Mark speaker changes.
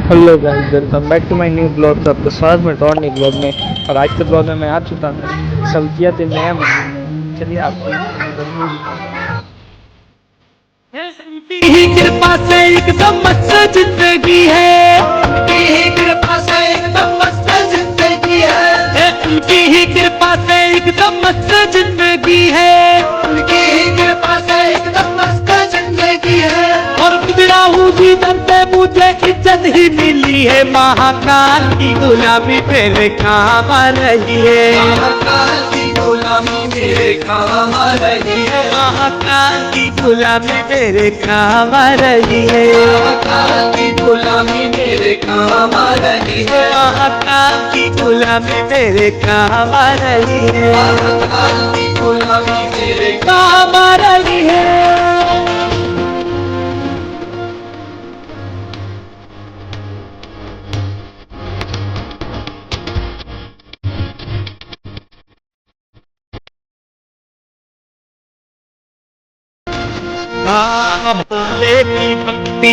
Speaker 1: Hello guys, welcome back to my new blog. तो आपका स्वागत है और नए ब्लॉग में। और आज के ब्लॉग में मैं आ चुका हूँ सब्जियाँ तो नया मंदिर में। चलिए आपको
Speaker 2: ही कृपा से एकदम मस्त जिंदगी है। ही कृपा से एकदम मस्त जिंदगी है। उनकी ही कृपा से एकदम मस्त जिंदगी है। उनकी ही कृपा से एकदम मस्त जिंदगी है। और बिगड़ा हूँ जीवन पे मुझे इज्जत ही मिली है। महाकाल की गुलामी मेरे काम आ रही है। महाकाल की गुलामी मेरे काम आ रही है। महाकाल की गुलामी मेरे काम आ रही है। महाकाल की गुलामी मेरे काम आ रही है। महाकाल की गुलामी मेरे काम आ रही है। महाकाल की गुलामी मेरे काम आ रही है। भोले की भक्ति